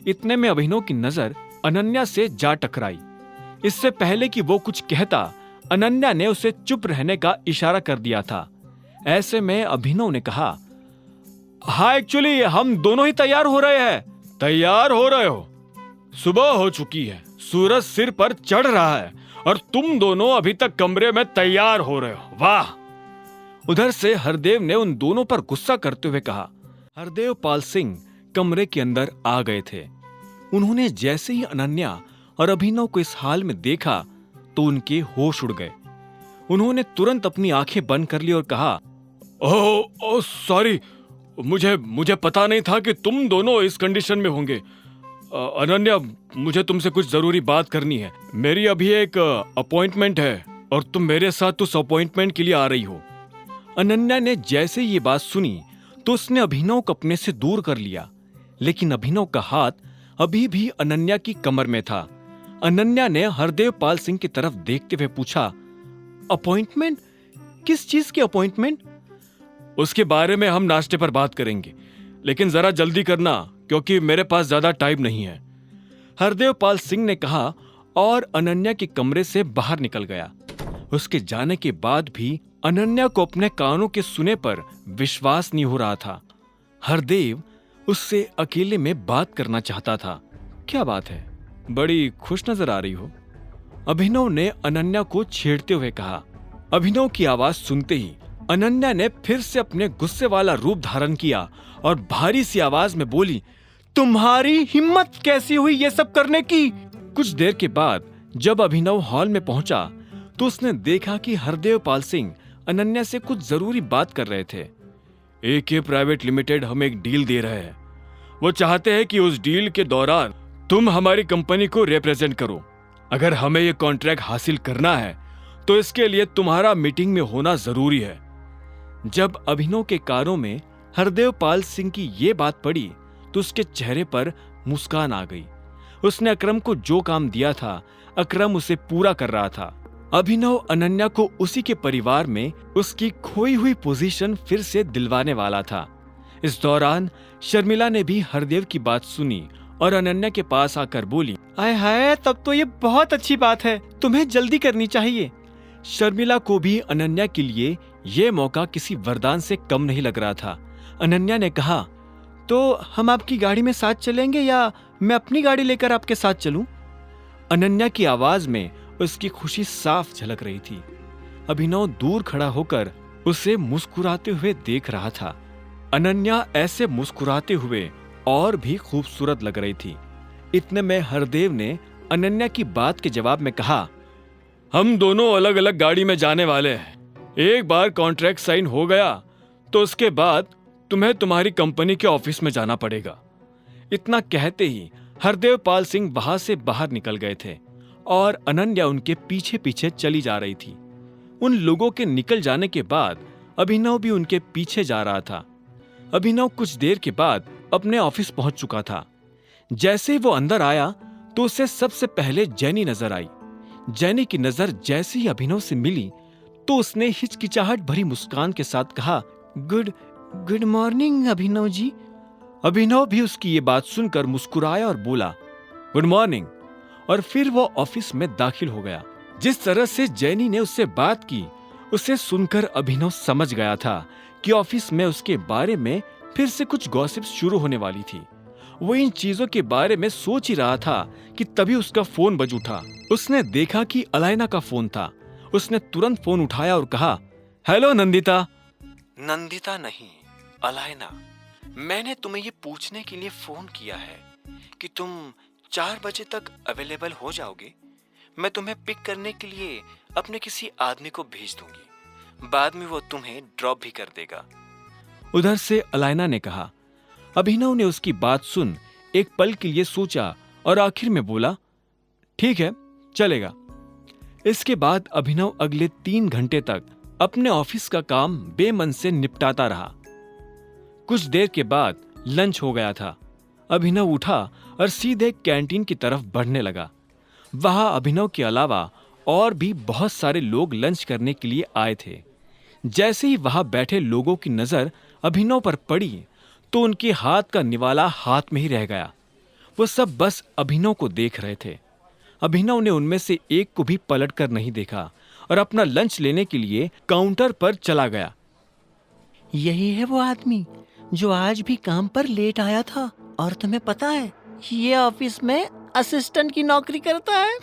इतने में अभिनव की नजर अनन्या से जा टकराई। इससे पहले कि वो कुछ कहता, अनन्या ने उसे चुप रहने का इशारा कर दिया था। ऐसे में अभिनव ने कहा, हाँ एक्चुअली हम दोनों ही तैयार हो रहे हैं। तैयार हो रहे हो? सुबह हो चुकी है, सूरज सिर पर चढ़ रहा है और तुम दोनों अभी तक कमरे में तैयार हो रहे हो, वाह। उधर से हरदेव ने उन दोनों पर गुस्सा करते हुए कहा। हरदेव पाल सिंह कमरे के अंदर आ गए थे। उन्होंने जैसे ही अनन्या और अभिनव को इस हाल में देखा तो उनके होश उड़ गए। उन्होंने तुरंत अपनी आंखें बंद कर ली और कहा, ओह सॉरी, मुझे पता नहीं था कि तुम दोनों इस कंडीशन में होंगे। अनन्या, मुझे तुमसे कुछ जरूरी बात करनी है। मेरी अभी एक अपॉइंटमेंट है और तुम मेरे साथ उस अपॉइंटमेंट के लिए आ रही हो। अनन्या ने जैसे ये बात सुनी तो उसने अभिनव को अपने से दूर कर लिया, लेकिन अभिनव का हाथ अभी भी अनन्या की कमर में था। अनन्या ने हरदेव पाल सिंह की तरफ देखते हुए पूछा, अपॉइंटमेंट? किस चीज की अपॉइंटमेंट? उसके बारे में हम नाश्ते पर बात करेंगे, लेकिन जरा जल्दी करना क्योंकि मेरे पास ज्यादा टाइम नहीं है, हरदेव पाल सिंह ने कहा और अनन्या के कमरे से बाहर निकल गया। उसके जाने के बाद भी अनन्या को अपने कानों के सुने पर विश्वास नहीं हो रहा था। हरदेव उससे अकेले में बात करना चाहता था। क्या बात है, बड़ी खुश नजर आ रही हो, अभिनव ने अनन्या को छेड़ते हुए कहा। अभिनव की आवाज सुनते ही अनन्या ने फिर से अपने गुस्से वाला रूप धारण किया और भारी सी आवाज में बोली, तुम्हारी हिम्मत कैसी हुई ये सब करने की? कुछ देर के बाद जब अभिनव हॉल में पहुंचा तो उसने देखा कि हरदेव पाल सिंह अनन्या से कुछ जरूरी बात कर रहे थे। AK प्राइवेट लिमिटेड हमें एक डील दे रहे हैं। वो चाहते हैं कि उस डील के दौरान तुम हमारी कंपनी को रिप्रेजेंट करो। अगर हमें ये कॉन्ट्रैक्ट हासिल करना है तो इसके लिए तुम्हारा मीटिंग में होना जरूरी है। जब अभिनव के कानों में हरदेव पाल सिंह की ये बात पड़ी तो उसके चेहरे पर मुस्कान आ गई। उसने अकरम को जो काम दिया था, अकरम उसे पूरा कर रहा था। अभिनव अनन्या को उसी के परिवार में उसकी खोई हुई पोजीशन फिर से दिलवाने वाला था। इस दौरान शर्मिला ने भी हरदेव की बात सुनी और अनन्या के पास आकर बोली, आय हाय, तब तो ये बहुत अच्छी बात है, तुम्हें जल्दी करनी चाहिए। शर्मिला को भी अनन्या के लिए ये मौका किसी वरदान से कम नहीं लग रहा था। अनन्या ने कहा, तो हम आपकी गाड़ी में साथ चलेंगे या मैं अपनी गाड़ी लेकर आपके साथ चलूं? अनन्या की आवाज में उसकी खुशी साफ झलक रही थी। अभिनव दूर खड़ा होकर उसे मुस्कुराते हुए देख रहा था। अनन्या ऐसे मुस्कुराते हुए और भी खूबसूरत लग रही थी। इतने में हरदेव ने अनन्या की बात के जवाब में कहा, हम दोनों अलग अलग गाड़ी में जाने वाले हैं। एक बार कॉन्ट्रैक्ट साइन हो गया तो उसके बाद तुम्हें तुम्हारी कंपनी के ऑफिस में जाना पड़ेगा। इतना कहते ही हरदेव पाल सिंह वहां से बाहर निकल गए थे और अनन्या उनके पीछे पीछे चली जा रही थी। उन लोगों के निकल जाने के बाद अभिनव भी उनके पीछे जा रहा था। अभिनव कुछ देर के बाद अपने ऑफिस पहुंच चुका था। जैसे ही वो अंदर आया तो उसे सबसे पहले जैनी नजर आई। जैनी की नजर जैसे ही अभिनव से मिली तो उसने हिचकिचाहट भरी मुस्कान के साथ कहा, गुड मॉर्निंग अभिनव जी। अभिनव भी उसकी ये बात सुनकर मुस्कुराया और बोला, गुड मॉर्निंग, और फिर वो ऑफिस में दाखिल हो गया। जिस तरह से जैनी ने उससे बात की उसे सुनकर अभिनव समझ गया था कि ऑफिस में उसके बारे में फिर से कुछ गॉसिप शुरू होने वाली थी। वो इन चीजों के बारे में सोच ही रहा था कि तभी उसका फोन बज उठा। उसने देखा कि अलाइना का फोन था। उसने तुरंत फोन उठाया और कहा, हेलो नंदिता। नंदिता नहीं, अलाइना। मैंने तुम्हें ये पूछने के लिए फोन किया है कि तुम 4 बजे तक अवेलेबल हो जाओगे। मैं तुम्हें पिक करने के लिए अपने किसी आदमी को भेज दूंगी, बाद में वो तुम्हें ड्रॉप भी कर देगा। उधर से अलाइना ने कहा। अभिनव ने उसकी बात सुन एक पल के लिए सोचा और आखिर में बोला, ठीक है, चलेगा। इसके बाद अभिनव अगले 3 घंटे तक अपने ऑफिस का काम बेमन से निपटाता रहा। कुछ देर के बाद लंच हो गया था। अभिनव उठा और सीधे कैंटीन की तरफ बढ़ने लगा। वहां अभिनव के अलावा और भी बहुत सारे लोग लंच करने के लिए आए थे। जैसे ही वहां बैठे लोगों की नजर अभिनव पर पड़ी तो उनके हाथ का निवाला हाथ में ही रह गया। वो सब बस अभिनव को देख रहे थे। अभिनव ने उनमें से एक को भी पलट कर नहीं देखा और अपना लंच लेने के लिए काउंटर पर चला गया। यही है वो आदमी जो आज भी काम पर लेट आया था, और तुम्हें पता है ये ऑफिस में असिस्टेंट की नौकरी करता है।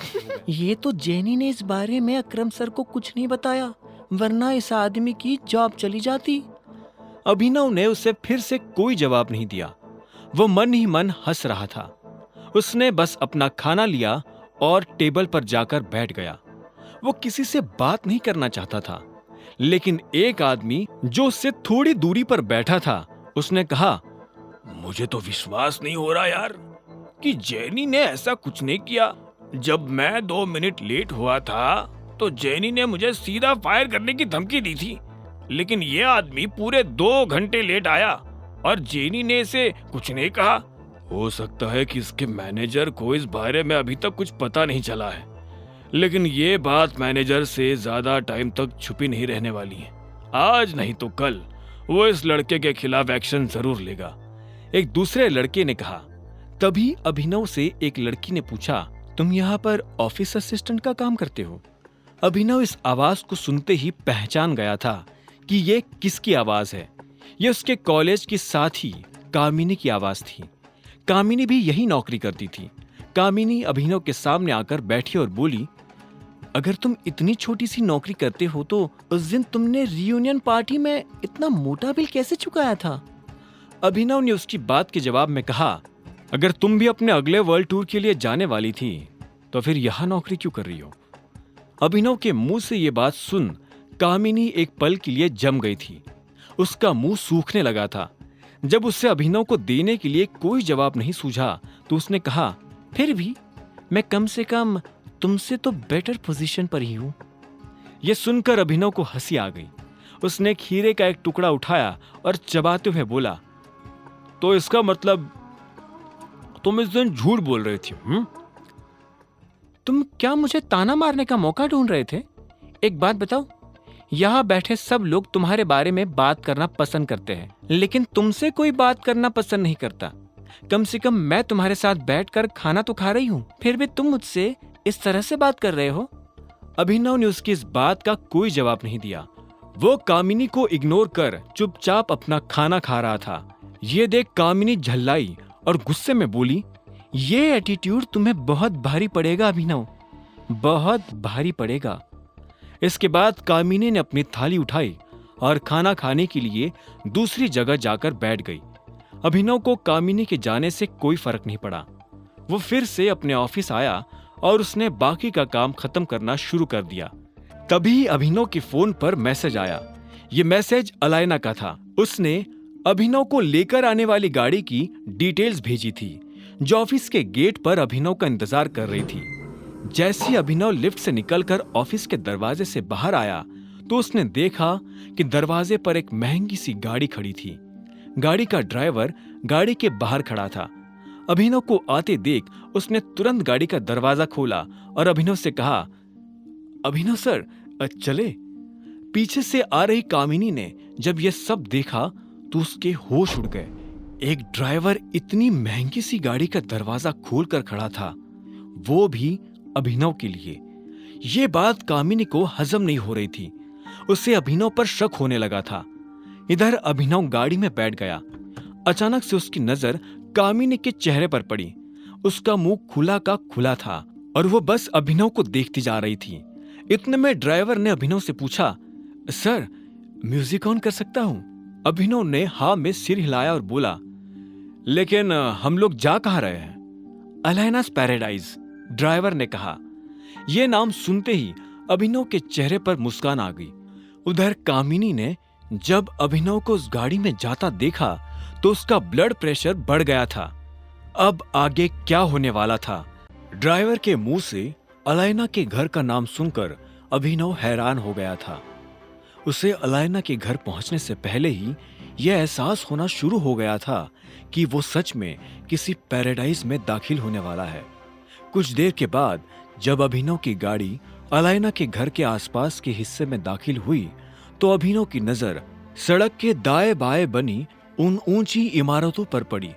ये तो जेनी ने इस बारे में अकरम सर को कुछ नहीं बताया, वरना इस आदमी की जॉब चली जाती। अभिनव ने उसे फिर से कोई जवाब नहीं दिया। वो मन ही मन हंस रहा था। उसने बस अपना खाना लिया और टेबल पर जाकर बैठ गया। वो किसी से बात नहीं करना चाहता था, लेकिन एक आदमी जो उससे थोड़ी दूरी पर बैठा था, उसने कहा, मुझे तो विश्वास नहीं हो रहा यार कि जेनी ने ऐसा कुछ नहीं किया। जब मैं 2 मिनट लेट हुआ था तो जेनी ने मुझे सीधा फायर करने की धमकी दी थी, लेकिन ये आदमी पूरे 2 घंटे लेट आया और जेनी ने इसे कुछ नहीं कहा। हो सकता है कि इसके मैनेजर को इस बारे में अभी तक कुछ पता नहीं चला है, लेकिन ये बात मैनेजर से ज्यादा टाइम तक छुपी नहीं रहने वाली है। आज नहीं तो कल वो इस लड़के के खिलाफ एक्शन जरूर लेगा, एक दूसरे लड़के ने कहा। तभी अभिनव से एक लड़की ने पूछा, तुम यहाँ पर ऑफिस असिस्टेंट का काम करते हो? अभिनव इस आवाज को सुनते ही पहचान गया था कि ये किसकी आवाज है। ये उसके कॉलेज की साथी कामिनी की आवाज थी। कामिनी भी यही नौकरी करती थी। कामिनी अभिनव के सामने आकर बैठी और बोली, अगर तुम इतनी छोटी सी नौकरी करते हो तो उस दिन तुमने रियूनियन पार्टी में इतना मोटा बिल कैसे चुकाया था? अभिनव ने उसकी बात के जवाब में कहा, अगर तुम भी अपने अगले वर्ल्ड टूर के लिए जाने वाली थी तो फिर यहां नौकरी क्यों कर रही हो? अभिनव के मुंह से ये बात सुन कामिनी एक पल के लिए जम गई थी। उसका मुंह सूखने लगा था। जब उससे अभिनव को देने के लिए कोई जवाब नहीं सूझा तो उसने कहा, फिर भी मैं कम से कम तुमसे तो बेटर पोजीशन पर ही हूं। यह सुनकर अभिनव को हंसी आ गई। उसने खीरे का एक टुकड़ा उठाया और चबाते हुए बोला, तो इसका मतलब तुम इस दिन झूठ बोल रही थी? तुम क्या मुझे ताना मारने का मौका ढूंढ रहे थे? एक बात बताओ, यहाँ बैठे सब लोग तुम्हारे बारे में बात करना पसंद करते हैं, लेकिन तुमसे कोई बात करना पसंद नहीं करता। कम से कम मैं तुम्हारे साथ बैठकर खाना तो खा रही हूँ, फिर भी तुम मुझसे इस तरह से बात कर रहे हो। अभिनव ने उसकी इस बात का कोई जवाब नहीं दिया। वो कामिनी को इग्नोर कर चुपचाप अपना खाना खा रहा था। ये देख कामिनी झल्लाई और गुस्से में बोली, ये एटीट्यूड तुम्हें बहुत भारी पड़ेगा अभिनव, बहुत भारी पड़ेगा। इसके बाद कामिनी ने अपनी थाली उठाई और खाना खाने के लिए दूसरी जगह जाकर बैठ गई। अभिनव को कामिनी के जाने से कोई फर्क नहीं पड़ा। वो फिर से अपने ऑफिस आया और उसने बाकी का काम खत्म करना शुरू कर दिया। तभी अभिनव के फोन पर मैसेज आया। ये मैसेज अलायना का था। उसने अभिनव को लेकर आने वाली गाड़ी की डिटेल्स भेजी थी, जो ऑफिस के गेट पर अभिनव का इंतजार कर रही थी। जैसे ही अभिनव लिफ्ट से निकलकर ऑफिस के दरवाजे से बाहर आया तो उसने देखा कि दरवाजे पर एक महंगी सी गाड़ी खड़ी थी। गाड़ी का ड्राइवर गाड़ी के बाहर खड़ा था। अभिनव को आते देख उसने तुरंत गाड़ी का दरवाजा खोला और अभिनव से कहा, अभिनव सर चले। पीछे से आ रही कामिनी ने जब यह सब देखा तो उसके होश उड़ गए। एक ड्राइवर इतनी महंगी सी गाड़ी का दरवाजा खोलकर खड़ा था, वो भी अभिनव के लिए। ये बात कामिनी को हजम नहीं हो रही थी। उसे अभिनव पर शक होने लगा था। इधर अभिनव गाड़ी में बैठ गया। अचानक से उसकी नजर कामिनी के चेहरे पर पड़ी। उसका मुंह खुला का खुला था और वो बस अभिनव को देखती जा रही थी। इतने में ड्राइवर ने अभिनव से पूछा, सर म्यूजिक ऑन कर सकता हूं? अभिनव ने हाँ में सिर हिलाया और बोला, लेकिन हम लोग जा कहाँ रहे हैं? अलायनास पैराडाइज, ड्राइवर ने कहा। यह नाम सुनते ही अभिनव के चेहरे पर मुस्कान आ गई। उधर कामिनी ने जब अभिनव को उस गाड़ी में जाता देखा तो उसका ब्लड प्रेशर बढ़ गया था। अब आगे क्या होने वाला था? ड्राइवर के मुंह से अलायना के घर का नाम सुनकर अभिनव हैरान हो गया था। उसे अलायना के घर पहुंचने से पहले ही यह एहसास होना शुरू हो गया था कि वो सच में किसी पैराडाइज में दाखिल होने वाला है। कुछ देर के बाद जब अभिनव की गाड़ी अलायना के घर के आसपास के हिस्से में दाखिल हुई तो अभिनव की नजर सड़क के दाएं बाएं बनी उन ऊंची इमारतों पर पड़ी।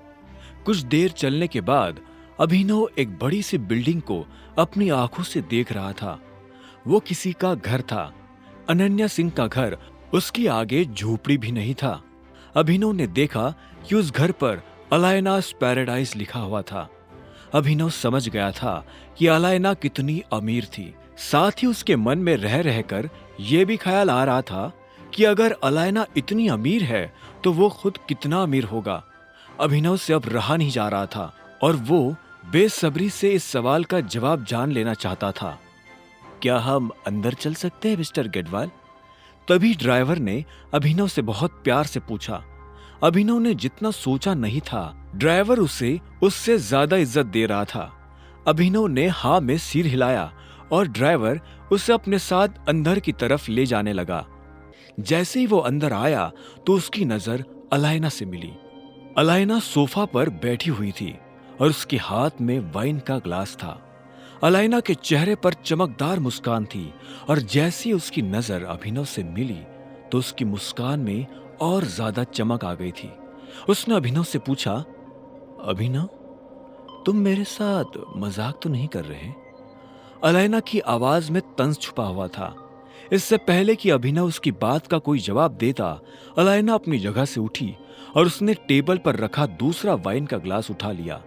कुछ देर चलने के बाद अभिनव एक बड़ी सी बिल्डिंग को अपनी आंखों से देख रहा था। वो किसी का घर था। अनन्या सिंह का घर, उसके आगे झोपड़ी भी नहीं था। अभिनव ने देखा कि उस घर पर अलायनास पैराडाइज लिखा हुआ था। अभिनव समझ गया था कि अलायना कितनी अमीर थी। साथ ही उसके मन में रह रहकर यह भी ख्याल आ रहा था कि अगर अलायना इतनी अमीर है तो वो खुद कितना अमीर होगा। अभिनव से अब रहा नहीं जा रहा था और वो बेसब्री से इस सवाल का जवाब जान लेना चाहता था। क्या हम अंदर चल सकते हैं मिस्टर गेडवाल? तभी ड्राइवर ने अभिनव से बहुत प्यार से पूछा। अभिनव ने जितना सोचा नहीं था, ड्राइवर उसे उससे ज्यादा इज्जत दे रहा था। अभिनव ने हाँ में सिर हिलाया और ड्राइवर उसे अपने साथ अंदर की तरफ ले जाने लगा। जैसे ही वो अंदर आया तो उसकी नजर अलायना से मिली। अलायना सोफा पर बैठी हुई थी और उसके हाथ में वाइन का ग्लास था। अलायना के चेहरे पर चमकदार मुस्कान थी और जैसी उसकी नजर अभिनव से मिली तो उसकी मुस्कान में और ज्यादा चमक आ गई थी। उसने अभिनव से पूछा, अभिनव, तुम मेरे साथ मजाक तो नहीं कर रहे? अलायना की आवाज में तंज छुपा हुआ था। इससे पहले कि अभिनव उसकी बात का कोई जवाब देता, अलायना अपनी जगह से उठी और उसने टेबल पर रखा दूसरा वाइन का ग्लास उठा लिया।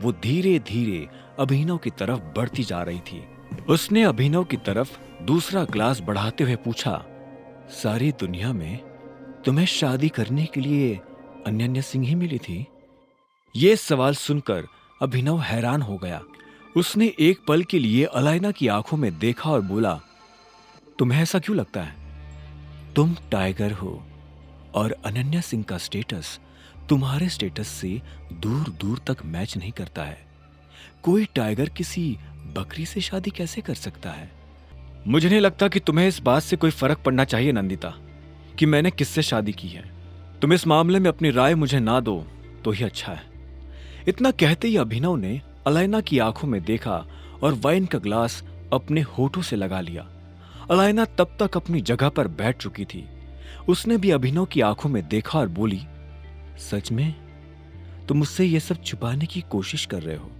वो धीरे धीरे अभिनव की तरफ बढ़ती जा रही थी। उसने अभिनव की तरफ दूसरा ग्लास बढ़ाते हुए पूछा, सारी दुनिया में तुम्हें शादी करने के लिए अनन्या सिंह ही मिली थी? ये सवाल सुनकर अभिनव हैरान हो गया। उसने एक पल के लिए अलायना की आंखों में देखा और बोला, तुम्हें ऐसा क्यों लगता है? तुम टाइगर हो और अनन्या सिंह का स्टेटस तुम्हारे स्टेटस से दूर दूर तक मैच नहीं करता है। कोई टाइगर किसी बकरी से शादी कैसे कर सकता है? मुझे नहीं लगता कि तुम्हें इस बात से कोई फर्क पड़ना चाहिए नंदिता कि मैंने किससे शादी की है। तुम इस मामले में अपनी राय मुझे ना दो तो ही अच्छा है। इतना कहते ही अभिनव ने अलायना की आंखों में देखा और वाइन का ग्लास अपने होठों से लगा लिया। अलायना तब तक अपनी जगह पर बैठ चुकी थी। उसने भी अभिनव की आंखों में देखा और बोली, सच में तुम मुझसे यह सब छुपाने की कोशिश कर रहे हो?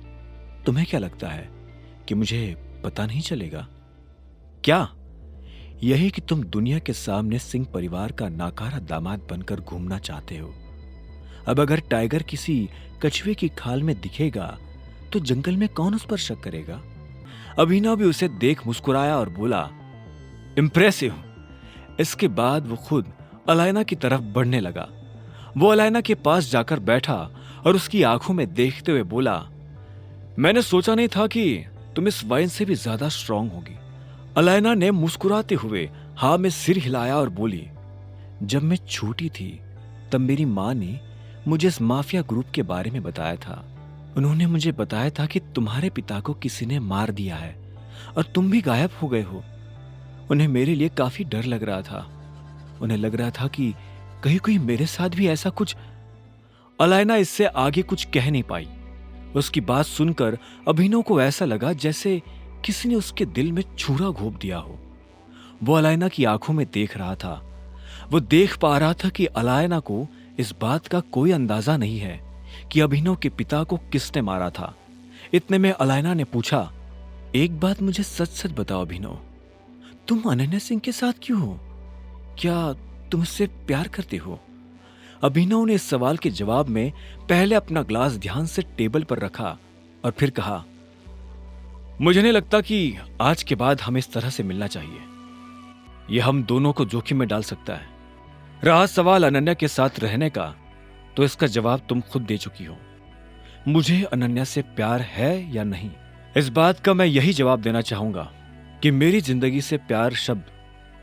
तुम्हें क्या लगता है कि मुझे पता नहीं चलेगा? क्या यही कि तुम दुनिया के सामने सिंह परिवार का नाकारा दामाद बनकर घूमना चाहते हो? अब अगर टाइगर किसी कछुए की खाल में दिखेगा तो जंगल में कौन उस पर शक करेगा? अभिनव भी उसे देख मुस्कुराया और बोला, इंप्रेसिव। इसके बाद वो खुद अलायना की तरफ बढ़ने लगा। वो अलायना के पास जाकर बैठा और उसकी आंखों में देखते हुए बोला, मैंने सोचा नहीं था कि तुम इस वाइन से भी ज्यादा स्ट्रांग होगी। अलायना ने मुस्कुराते हुए हाँ में सिर हिलाया और बोली, जब मैं छोटी थी तब मेरी माँ ने मुझे इस माफिया ग्रुप के बारे में बताया था। उन्होंने मुझे बताया था कि तुम्हारे पिता को किसी ने मार दिया है और तुम भी गायब हो गए हो। उन्हें मेरे लिए काफी डर लग रहा था। उन्हें लग रहा था कि कहीं कोई मेरे साथ भी ऐसा कुछ। अलायना इससे आगे कुछ कह नहीं पाई। उसकी बात सुनकर अभिनव को ऐसा लगा जैसे किसी ने उसके दिल में छुरा घोंप दिया हो। वो अलायना की आंखों में देख रहा था। वो देख पा रहा था कि अलायना को इस बात का कोई अंदाजा नहीं है कि अभिनव के पिता को किसने मारा था। इतने में अलायना ने पूछा, एक बात मुझे सच सच बताओ अभिनव, तुम अनन्या सिंह के साथ क्यों हो? क्या तुम उससे प्यार करते हो? अभिनव ने इस सवाल के जवाब में पहले अपना ग्लास ध्यान से टेबल पर रखा और फिर कहा, मुझे नहीं लगता कि आज के बाद हमें इस तरह से मिलना चाहिए। यह हम दोनों को जोखिम में डाल सकता है। रहा सवाल अनन्या के साथ रहने का, तो इसका जवाब तुम खुद दे चुकी हो। मुझे अनन्या से प्यार है या नहीं, इस बात का मैं यही जवाब देना चाहूंगा कि मेरी जिंदगी से प्यार शब्द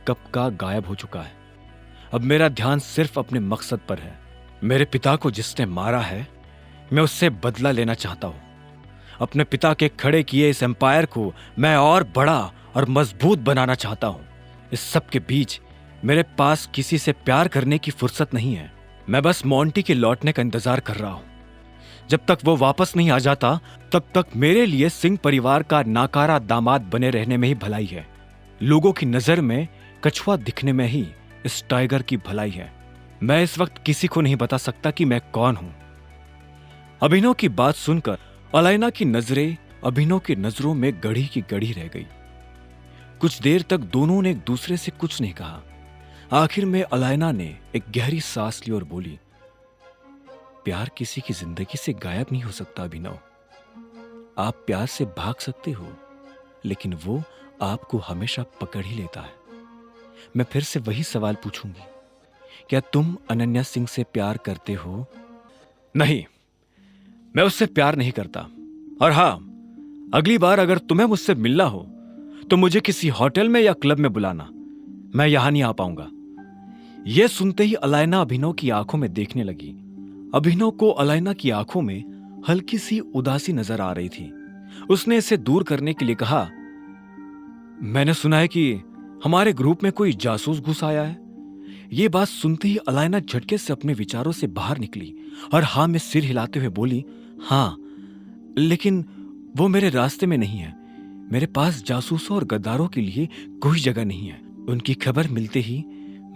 कब का गायब हो चुका है। अब मेरा ध्यान सिर्फ अपने मकसद पर है। मेरे पिता को जिसने मारा है, मैं उससे बदला लेना चाहता हूं। अपने पिता के खड़े किए इस एम्पायर को मैं और बड़ा और मजबूत बनाना चाहता हूं। इस सब के बीच मेरे पास किसी से प्यार करने की फुर्सत नहीं है। मैं बस मोंटी के लौटने का इंतजार कर रहा हूं। जब तक वो वापस नहीं आ जाता, तब तक मेरे लिए सिंह परिवार का नाकारा दामाद बने रहने में ही भलाई है। लोगों की नजर में कछुआ दिखने में ही इस टाइगर की भलाई है। मैं इस वक्त किसी को नहीं बता सकता कि मैं कौन हूं। अभिनव की बात सुनकर अलायना की नजरें अभिनव की नजरों में गड़ी की गड़ी रह गई। कुछ देर तक दोनों ने एक दूसरे से कुछ नहीं कहा। आखिर में अलायना ने एक गहरी सांस ली और बोली, प्यार किसी की जिंदगी से गायब नहीं हो सकता अभिनव। आप प्यार से भाग सकते हो, लेकिन वो आपको हमेशा पकड़ ही लेता है। मैं फिर से वही सवाल पूछूंगी, क्या तुम अनन्या सिंह से प्यार करते हो? नहीं, मैं उससे प्यार नहीं करता। और हां, अगली बार अगर तुम्हें मुझसे मिलना हो तो मुझे किसी होटल में या क्लब में बुलाना, मैं यहां नहीं आ पाऊंगा। यह सुनते ही अलायना अभिनव की आंखों में देखने लगी। अभिनव को अलायना की आंखों में हल्की सी उदासी नजर आ रही थी। उसने इसे दूर करने के लिए कहा, मैंने सुना है कि हमारे ग्रुप में कोई जासूस घुस आया है। यह बात सुनते ही अलायना झटके से अपने विचारों से बाहर निकली और हाँ में सिर हिलाते हुए बोली, हाँ, लेकिन वो मेरे रास्ते में नहीं है। मेरे पास जासूसों और गद्दारों के लिए कोई जगह नहीं है। उनकी खबर मिलते ही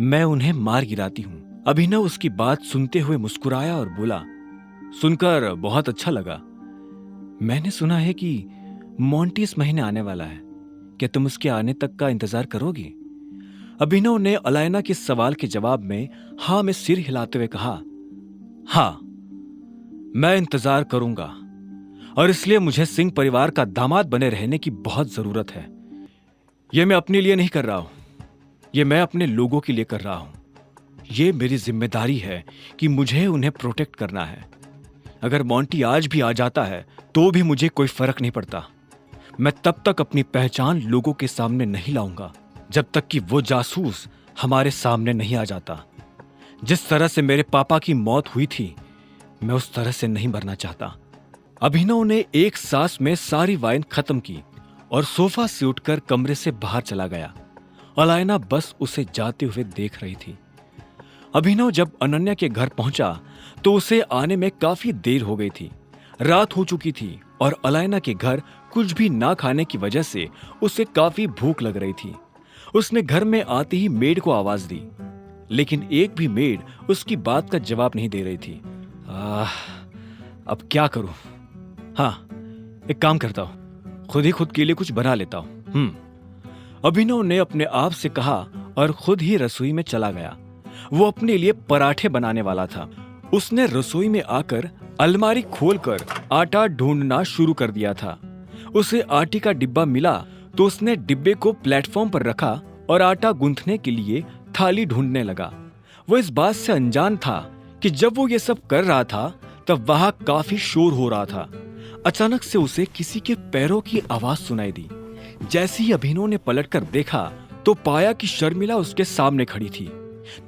मैं उन्हें मार गिराती हूँ। अभिनव उसकी बात सुनते हुए मुस्कुराया और बोला, सुनकर बहुत अच्छा लगा। मैंने सुना है कि मोंटी इस महीने आने वाला है। क्या तुम उसके आने तक का इंतजार करोगे? अभिनव ने अलायना के सवाल के जवाब में हाँ में सिर हिलाते हुए कहा, हाँ, मैं इंतजार करूंगा और इसलिए मुझे सिंह परिवार का दामाद बने रहने की बहुत जरूरत है। यह मैं अपने लिए नहीं कर रहा हूं, यह मैं अपने लोगों के लिए कर रहा हूं। यह मेरी जिम्मेदारी है कि मुझे उन्हें प्रोटेक्ट करना है। अगर मोंटी आज भी आ जाता है तो भी मुझे कोई फर्क नहीं पड़ता। मैं तब तक अपनी पहचान लोगों के सामने नहीं लाऊंगा जब तक कि वो जासूस हमारे सामने नहीं आ जाता। जिस तरह से मेरे पापा की मौत हुई थी, मैं उस तरह से नहीं मरना चाहता। अभिनव ने एक सांस में सारी वाइन खत्म की और सोफा से उठकर कमरे से बाहर चला गया। अलायना बस उसे जाते हुए देख रही थी। अभिनव जब अनन्या के घर पहुंचा तो उसे आने में काफी देर हो गई थी। रात हो चुकी थी और अलायना के घर कुछ भी ना खाने की वजह से उसे काफी भूख लग रही थी। उसने घर में आते ही मेड को आवाज दी, लेकिन एक भी मेड उसकी बात का जवाब नहीं दे रही थी। अब क्या करूं? हाँ, एक काम करता हूं, खुद के लिए कुछ बना लेता हूं। अभिनव ने अपने आप से कहा और खुद ही रसोई में चला गया। वो अपने लिए पराठे बनाने वाला था। उसने रसोई में आकर अलमारी खोलकर आटा ढूंढना शुरू कर दिया था। उसे आटे का डिब्बा मिला तो उसने डिब्बे को प्लेटफॉर्म पर रखा और आटा गूंथने के लिए थाली ढूंढने लगा। वो इस बात से अनजान था कि जब वो ये सब कर रहा था तब वहां काफी शोर हो रहा था। अचानक से उसे किसी के पैरों की आवाज सुनाई दी। जैसे ही अभिनव ने पलटकर देखा तो पाया कि शर्मिला उसके सामने खड़ी थी।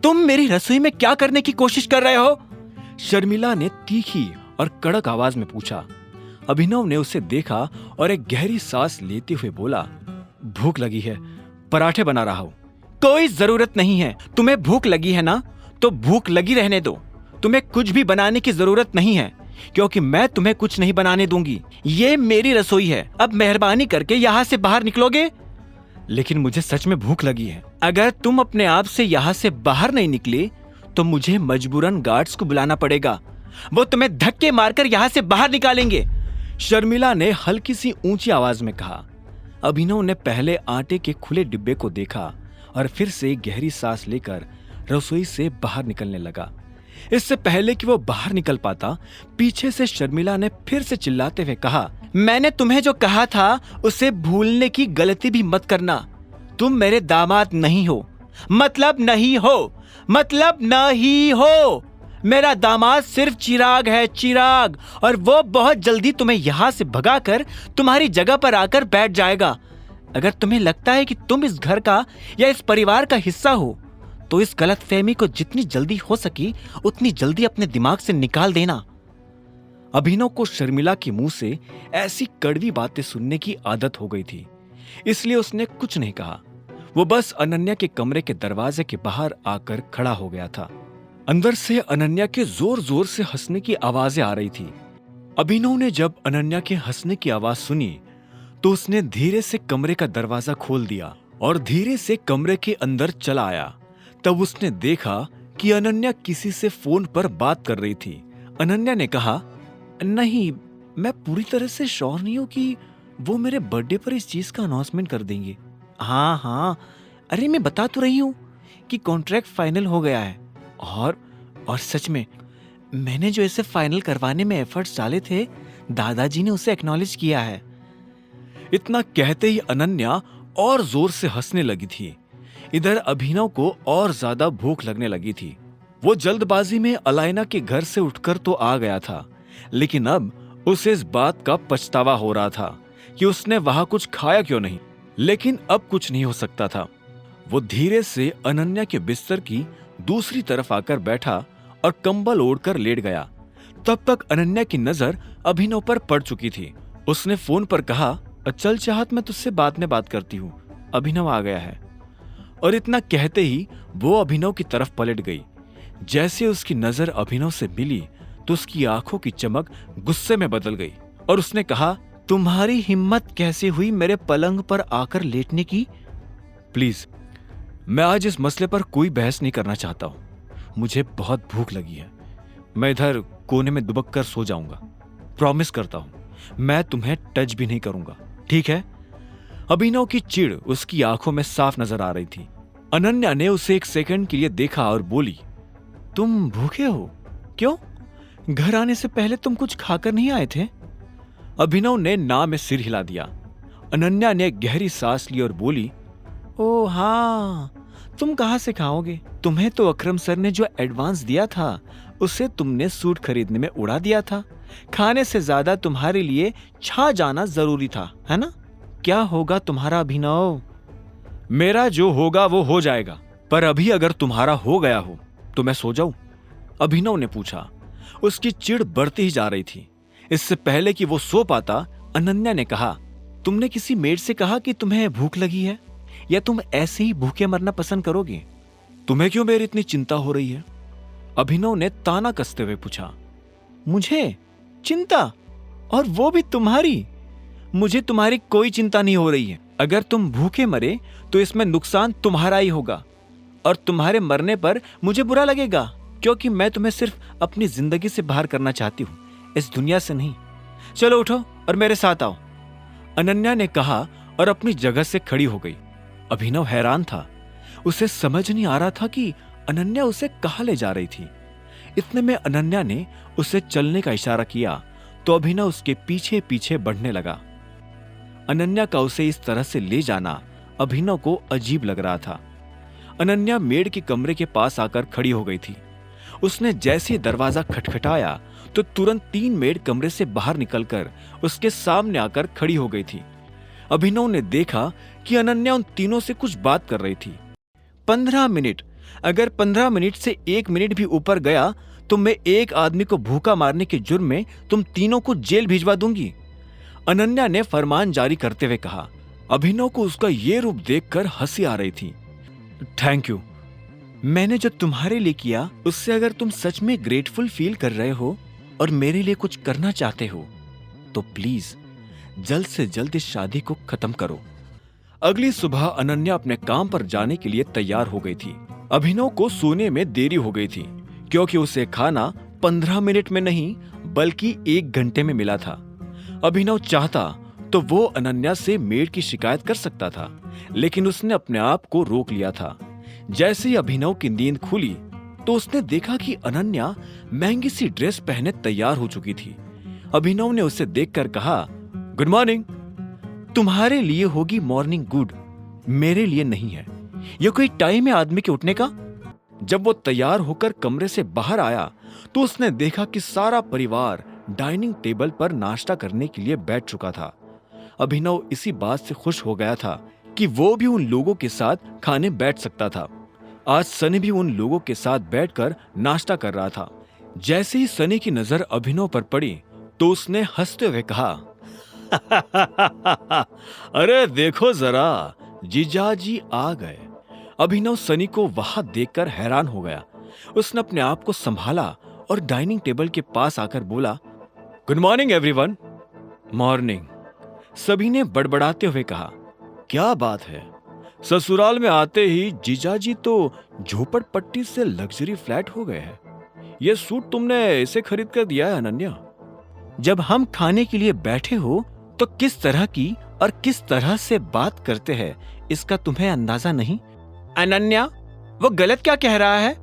तुम मेरी रसोई में क्या करने की कोशिश कर रहे हो? शर्मिला ने तीखी और कड़क आवाज में पूछा। अभिनव ने उसे देखा और एक गहरी सांस लेते हुए बोला, भूख लगी है, पराठे बना रहा हूं। कोई जरूरत नहीं है। तुम्हें भूख लगी है ना, तो भूख लगी रहने दो। तुम्हें कुछ भी बनाने की जरूरत नहीं है, क्योंकि मैं तुम्हें कुछ नहीं बनाने दूंगी। ये मेरी रसोई है। अब मेहरबानी करके यहाँ से बाहर निकलोगे? लेकिन मुझे सच में भूख लगी है। अगर तुम अपने आप से यहाँ से बाहर नहीं निकले तो मुझे मजबूरन गार्ड्स को बुलाना पड़ेगा। वो तुम्हें धक्के मारकर यहाँ से बाहर निकालेंगे, शर्मिला ने हल्की सी ऊंची आवाज में कहा। अभिनव ने पहले आटे के खुले डिब्बे को देखा और फिर से गहरी सांस लेकर रसोई से बाहर निकलने लगा। इससे पहले कि वो बाहर निकल पाता, पीछे से शर्मिला ने फिर से चिल्लाते हुए कहा, मैंने तुम्हें जो कहा था उसे भूलने की गलती भी मत करना। तुम मेरे दामाद नहीं हो, मतलब नहीं हो, मतलब नहीं हो। मेरा दामाद सिर्फ चिराग है, चिराग, और वो बहुत जल्दी तुम्हें यहाँ से भगाकर तुम्हारी जगह पर आकर बैठ जाएगा। अगर तुम्हें लगता है कि तुम इस घर का या इस परिवार का हिस्सा हो तो इस गलतफहमी को जितनी जल्दी हो सकी उतनी जल्दी अपने दिमाग से निकाल देना। अभिनव को शर्मिला के मुंह से ऐसी कड़वी बातें सुनने की आदत हो गई थी, इसलिए उसने कुछ नहीं कहा। वो बस अनन्या के कमरे के दरवाजे के बाहर आकर खड़ा हो गया था। अंदर से अनन्या के जोर जोर से हंसने की आवाजें आ रही थी। अभिनव ने जब अनन्या के हंसने की आवाज सुनी तो उसने धीरे से कमरे का दरवाजा खोल दिया और धीरे से कमरे के अंदर चला आया। तब उसने देखा कि अनन्या किसी से फोन पर बात कर रही थी। अनन्या ने कहा, नहीं, मैं पूरी तरह से श्योर नहीं हूँ कि वो मेरे बर्थडे पर इस चीज का अनाउंसमेंट कर देंगे। हाँ हाँ, अरे मैं बता तो रही हूँ कि कॉन्ट्रैक्ट फाइनल हो गया है। और सच में मैंने जो इसे फाइनल करवाने में एफर्ट्स डाले थे, दादाजी ने उसे एक्नॉलेज किया है। इतना कहते ही अनन्या और जोर से हंसने लगी थी। इधर अभिनव को और ज्यादा भूख लगने लगी थी। वो जल्दबाजी में अलाइना के घर से उठकर तो आ गया था, लेकिन अब उसे इस बात का पछतावा हो रहा था कि उसने वहां कुछ खाया क्यों नहीं। लेकिन अब कुछ नहीं हो सकता था। वो धीरे से अनन्या के बिस्तर की दूसरी तरफ आकर बैठा और कंबल ओढ़कर लेट गया। तब तक अनन्या की नजर अभिनव पर पड़ चुकी थी। उसने फोन पर कहा, चल चाहत, मैं तुझसे बाद में बात करती हूँ, अभिनव आ गया है। और इतना कहते ही वो अभिनव की तरफ पलट गई। जैसे उसकी नजर अभिनव से मिली तो उसकी आंखों की चमक गुस्से में बदल गई और उसने कहा, तुम्हारी हिम्मत कैसे हुई मेरे पलंग पर आकर लेटने की? प्लीज, मैं आज इस मसले पर कोई बहस नहीं करना चाहता हूँ। मुझे बहुत भूख लगी है। मैं इधर कोने में दुबक कर सो जाऊंगा। प्रॉमिस करता हूँ, मैं तुम्हें टच भी नहीं करूंगा, ठीक है? अभिनव की चिढ़ उसकी आंखों में साफ नजर आ रही थी। अनन्या ने उसे एक सेकंड के लिए देखा और बोली, तुम भूखे हो? क्यों? घर आने से पहले तुम कुछ खाकर नहीं आए थे? अभिनव ने ना में सिर हिला दिया। अनन्या ने गहरी सांस ली और बोली, ओ हाँ, तुम कहाँ से खाओगे? तुम्हें तो अकरम सर ने जो एडवांस दिया था उसे तुमने सूट खरीदने में उड़ा दिया था। खाने से ज्यादा तुम्हारे लिए छा जाना जरूरी था, है ना? क्या होगा तुम्हारा अभिनव? मेरा जो होगा वो हो जाएगा, पर अभी अगर तुम्हारा हो गया हो तो मैं सो जाऊं? अभिनव ने पूछा। उसकी चिढ़ बढ़ती ही जा रही थी। इससे पहले कि वो सो पाता, अनन्या ने कहा, तुमने किसी मेड से कहा कि तुम्हें भूख लगी है, या तुम ऐसे ही भूखे मरना पसंद करोगे? तुम्हें क्यों मेरी इतनी चिंता हो रही है? अभिनव ने ताना कसते हुए पूछा। मुझे चिंता? और वो भी तुम्हारी? मुझे तुम्हारी कोई चिंता नहीं हो रही है। अगर तुम भूखे मरे तो इसमें नुकसान तुम्हारा ही होगा, और तुम्हारे मरने पर मुझे बुरा लगेगा, क्योंकि मैं तुम्हें सिर्फ अपनी जिंदगी से बाहर करना चाहती हूँ, इस दुनिया से नहीं। चलो उठो और मेरे साथ आओ, अनन्या ने कहा और अपनी जगह से खड़ी हो गई। अभिनव हैरान था। उसे समझ नहीं आ रहा था कि अनन्या उसे कहाँ ले जा रही थी। इतने में अनन्या ने उसे चलने का इशारा किया तो अभिनव उसके पीछे पीछे बढ़ने लगा। अनन्या का उसे इस तरह से ले जाना अभिनव को अजीब लग रहा था। अनन्या मेड के कमरे के पास आकर खड़ी हो गई थी। उसने जैसे ही दरवाजा खटखटाया तो तुरंत 3 मेड कमरे से बाहर निकलकर उसके सामने आकर खड़ी हो गई थी। अभिनव ने देखा कि अनन्या उन तीनों से कुछ बात कर रही थी। 15 मिनट, अगर 15 मिनट से 1 मिनट भी ऊपर गया तो मैं एक आदमी को भूखा मारने के जुर्म में तुम तीनों को जेल भिजवा दूंगी, अनन्या ने फरमान जारी करते हुए कहा। अभिनव को उसका ये रूप देखकर हंसी आ रही थी। Thank you. मैंने जो तुम्हारे लिए किया उससे अगर तुम सच में ग्रेटफुल फील कर रहे हो और मेरे लिए कुछ करना चाहते हो तो प्लीज जल्द से जल्द इस शादी को खत्म करो। अगली सुबह अनन्या अपने काम पर जाने के लिए तैयार हो गई थी। अभिनव को सोने में देरी हो गई थी, क्योंकि उसे खाना 15 मिनट में नहीं बल्कि 1 घंटे में मिला था। अभिनव चाहता तो वो अनन्या से मेड की शिकायत कर सकता था, लेकिन उसने अपने आप को रोक लिया था। जैसे ही अभिनव की नींद खुली तो उसने देखा कि अनन्या महंगी सी ड्रेस पहने तैयार हो चुकी थी। अभिनव ने उसे देखकर कहा, गुड मॉर्निंग। तुम्हारे लिए होगी मॉर्निंग गुड, मेरे लिए नहीं है। ये कोई टाइम है आदमी के उठने का? जब वो तैयार होकर कमरे से बाहर आया तो उसने देखा कि सारा परिवार डाइनिंग टेबल पर नाश्ता करने के लिए बैठ चुका था। अभिनव इसी बात से खुश हो गया था कि वो भी उन लोगों के साथ खाने बैठ सकता था। आज सनी भी उन लोगों के साथ बैठकर नाश्ता कर रहा था। जैसे ही सनी की नजर अभिनव पर पड़ी तो उसने हंसते हुए कहा, अरे देखो जरा, जीजाजी आ गए। अभिनव सनी को वहां देखकर हैरान हो गया। उसने अपने आप को संभाला और डाइनिंग टेबल के पास आकर बोला, गुड मॉर्निंग एवरीवन। मॉर्निंग, सभी ने बड़बड़ाते हुए कहा। क्या बात है, ससुराल में आते ही जीजाजी तो झोपड़पट्टी से लग्जरी फ्लैट हो गए हैं। ये सूट तुमने इसे खरीद कर दिया है अनन्या? जब हम खाने के लिए बैठे हो तो किस तरह की और किस तरह से बात करते हैं इसका तुम्हें अंदाजा नहीं? अनन्या, वो गलत क्या कह रहा है?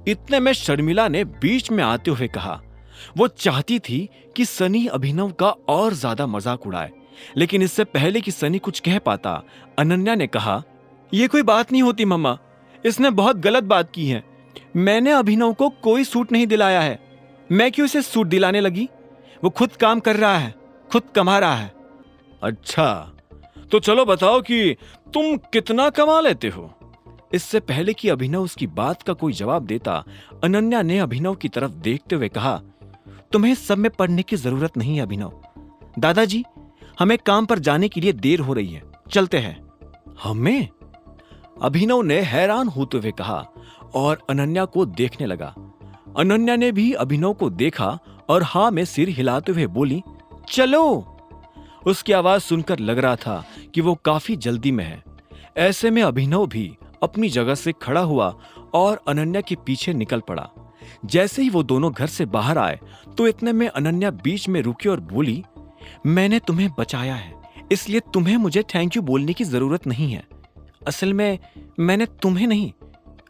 इतने में शर्मिला ने बीच में आते हुए कहा। वो चाहती थी कि सनी अभिनव का और ज्यादा मजाक उड़ाए, लेकिन इससे पहले कि सनी कुछ कह पाता, अनन्या ने कहा, यह कोई बात नहीं होती मम्मा, इसने बहुत गलत बात की है। मैंने अभिनव को कोई सूट नहीं दिलाया है। मैं क्यों इसे सूट दिलाने लगी? वो खुद काम कर रहा है, खुद कमा रहा है। अच्छा, तो चलो बताओ कि तुम कितना कमा लेते हो? इससे पहले कि अभिनव उसकी बात का कोई जवाब देता, अनन्या ने अभिनव की तरफ देखते हुए कहा, तुम्हें सब में पढ़ने की जरूरत नहीं है अभिनव। दादाजी, हमें काम पर जाने के लिए देर हो रही है, चलते हैं। हमें? अभिनव ने हैरान होते हुए कहा और अनन्या को देखने लगा। अनन्या ने भी अभिनव को देखा और हाँ में सिर हिलाते हुए बोली, चलो। उसकी आवाज सुनकर लग रहा था कि वो काफी जल्दी में है। ऐसे में अभिनव भी अपनी जगह से खड़ा हुआ और अनन्या के पीछे निकल पड़ा। जैसे ही वो दोनों घर से बाहर आए तो इतने में अनन्या बीच में रुकी और बोली, मैंने तुम्हें बचाया है, इसलिए तुम्हें मुझे थैंक यू बोलने की जरूरत नहीं है। असल में मैंने तुम्हें नहीं,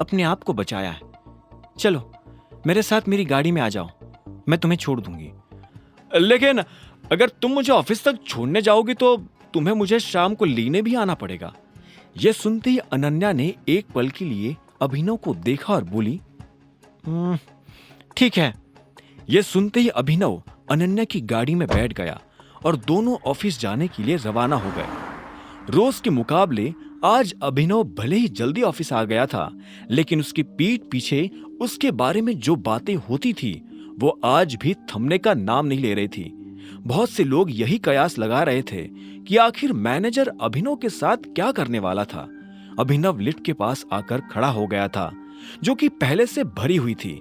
अपने आप को बचाया है। चलो मेरे साथ मेरी गाड़ी में आ जाओ, मैं तुम्हें छोड़ दूंगी। लेकिन अगर तुम मुझे ऑफिस तक छोड़ने जाओगी तो तुम्हें मुझे शाम को लेने भी आना पड़ेगा। यह सुनते ही अनन्या ने एक पल के लिए अभिनव को देखा और बोली, ठीक है। यह सुनते ही अभिनव अनन्या की गाड़ी में बैठ गया और दोनों ऑफिस जाने के लिए रवाना हो गए। रोज के मुकाबले आज अभिनव भले ही जल्दी ऑफिस आ गया था, लेकिन उसकी पीठ पीछे उसके बारे में जो बातें होती थी वो आज भी थमने का नाम नहीं ले रही थी। बहुत से लोग यही कयास लगा रहे थे कि आखिर मैनेजर अभिनव के साथ क्या करने वाला था। अभिनव लिफ्ट के पास आकर खड़ा हो गया था, जो कि पहले से भरी हुई थी।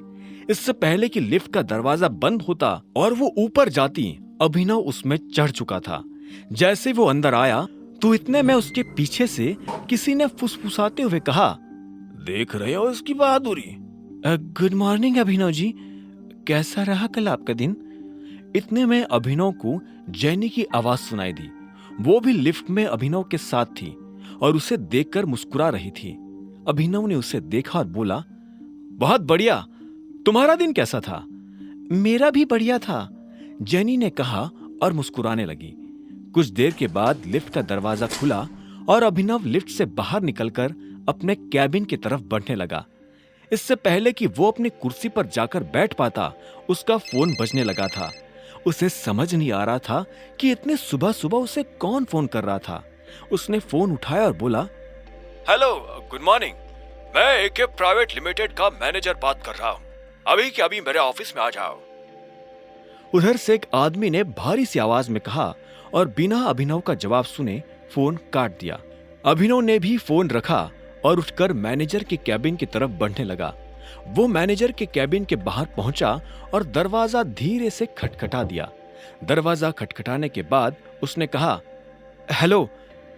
इससे पहले कि लिफ्ट का दरवाजा बंद होता और वो ऊपर जाती, अभिनव उसमें चढ़ चुका था। जैसे वो अंदर आया तो इतने में उसके पीछे से किसी ने फुसफुसाते हुए कहा, देख रहे हो इसकी बहादुरी? गुड मॉर्निंग अभिनव जी, कैसा रहा कल आपका दिन? इतने में अभिनव को जैनी की आवाज सुनाई दी। वो भी लिफ्ट में अभिनव के साथ थी और उसे देखकर मुस्कुरा रही थी। अभिनव ने उसे देखा और बोला, बहुत बढ़िया, तुम्हारा दिन कैसा था? मेरा भी बढ़िया था, जैनी ने कहा और मुस्कुराने लगी। कुछ देर के बाद लिफ्ट का दरवाजा खुला और अभिनव लिफ्ट से बाहर निकलकर अपने कैबिन की तरफ बढ़ने लगा। इससे पहले कि वो अपनी कुर्सी पर जाकर बैठ पाता, उसका फोन बजने लगा था। उसे समझ नहीं आ रहा था कि इतने सुबह सुबह उसे कौन फोन कर रहा था। उसने फोन उठाया और बोला, हेलो, गुड मॉर्निंग, मैं एके प्राइवेट लिमिटेड का मैनेजर बात कर रहा हूँ, अभी के अभी मेरे ऑफिस में आ जाओ। उधर से एक आदमी ने भारी सी आवाज में कहा और बिना अभिनव का जवाब सुने फोन काट दिया। अभिनव ने भी फोन रखा और उठकर मैनेजर के कैबिन की तरफ बढ़ने लगा। वो मैनेजर के कैबिन के बाहर पहुंचा और दरवाजा धीरे से खटखटा दिया। दरवाजा खटखटाने के बाद उसने कहा, हेलो,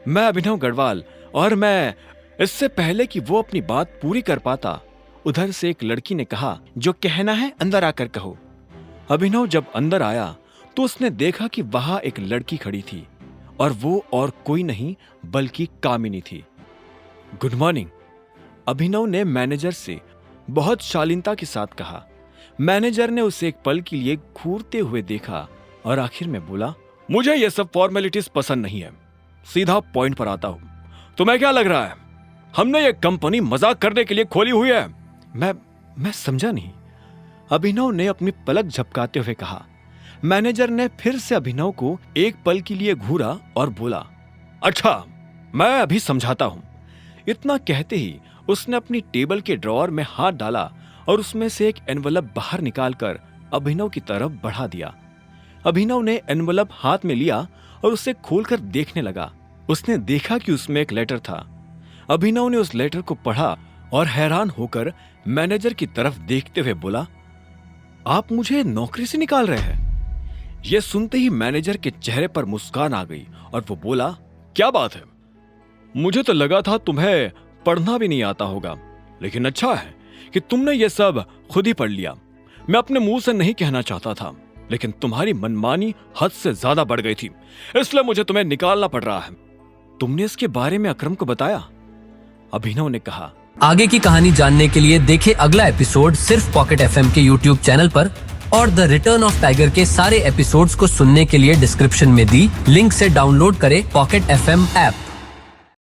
मैं अभिनव गढ़वाल। और मैं इससे पहले कि वो अपनी बात पूरी कर पाता, उधर से एक लड़की ने कहा, जो कहना है अंदर आकर कहो। अभिनव जब अंदर आया तो उसने देखा कि वहां एक लड़की खड़ी थी और वो और कोई नहीं बल्कि कामिनी थी। गुड मॉर्निंग, अभिनव ने मैनेजर से बहुत शालीनता के साथ कहा। मैनेजर ने उसे एक पल के लिए घूरते हुए देखा और आखिर में बोला, मुझे ये सब फॉर्मेलिटीज पसंद नहीं है, सीधा पॉइंट पर आता हूं। तुम्हें क्या लग रहा है हमने ये कंपनी मजाक करने के लिए खोली हुई है? मैं समझा नहीं, अभिनव ने अपनी पलक झपकाते हुए कहा। मैनेजर ने फिर से अभिनव को एक पल के लिए घूरा और बोला, अच्छा, मैं अभी समझाता हूं। इतना कहते ही उसने अपनी टेबल के ड्रॉअर में हाथ डाला और उसमें से एक एनवलप बाहर निकालकर अभिनव की तरफ बढ़ा दिया। अभिनव ने एनवलप हाथ में लिया और उसे खोलकर देखने लगा। उसने देखा कि उसमें एक लेटर था। अभिनव ने उस लेटर को पढ़ा और हैरान होकर मैनेजर की तरफ देखते हुए बोला, आप मुझे नौकरी से निकाल रहे हैं? यह सुनते ही मैनेजर के चेहरे पर मुस्कान आ गई और वो बोला, क्या बात है, मुझे तो लगा था तुम्हें पढ़ना भी नहीं आता होगा, लेकिन अच्छा है कि तुमने ये सब खुद ही पढ़ लिया। मैं अपने मुंह से नहीं कहना चाहता था, लेकिन तुम्हारी मनमानी हद से ज्यादा बढ़ गई थी, इसलिए मुझे तुम्हें निकालना पड़ रहा है। तुमने इसके बारे में अकरम को बताया? अभिनव ने कहा। आगे की कहानी जानने के लिए देखें अगला एपिसोड सिर्फ पॉकेट एफएम के यूट्यूब चैनल पर, और द रिटर्न ऑफ टाइगर के सारे एपिसोड्स को सुनने के लिए डिस्क्रिप्शन में दी लिंक से डाउनलोड करें पॉकेट एफएम ऐप।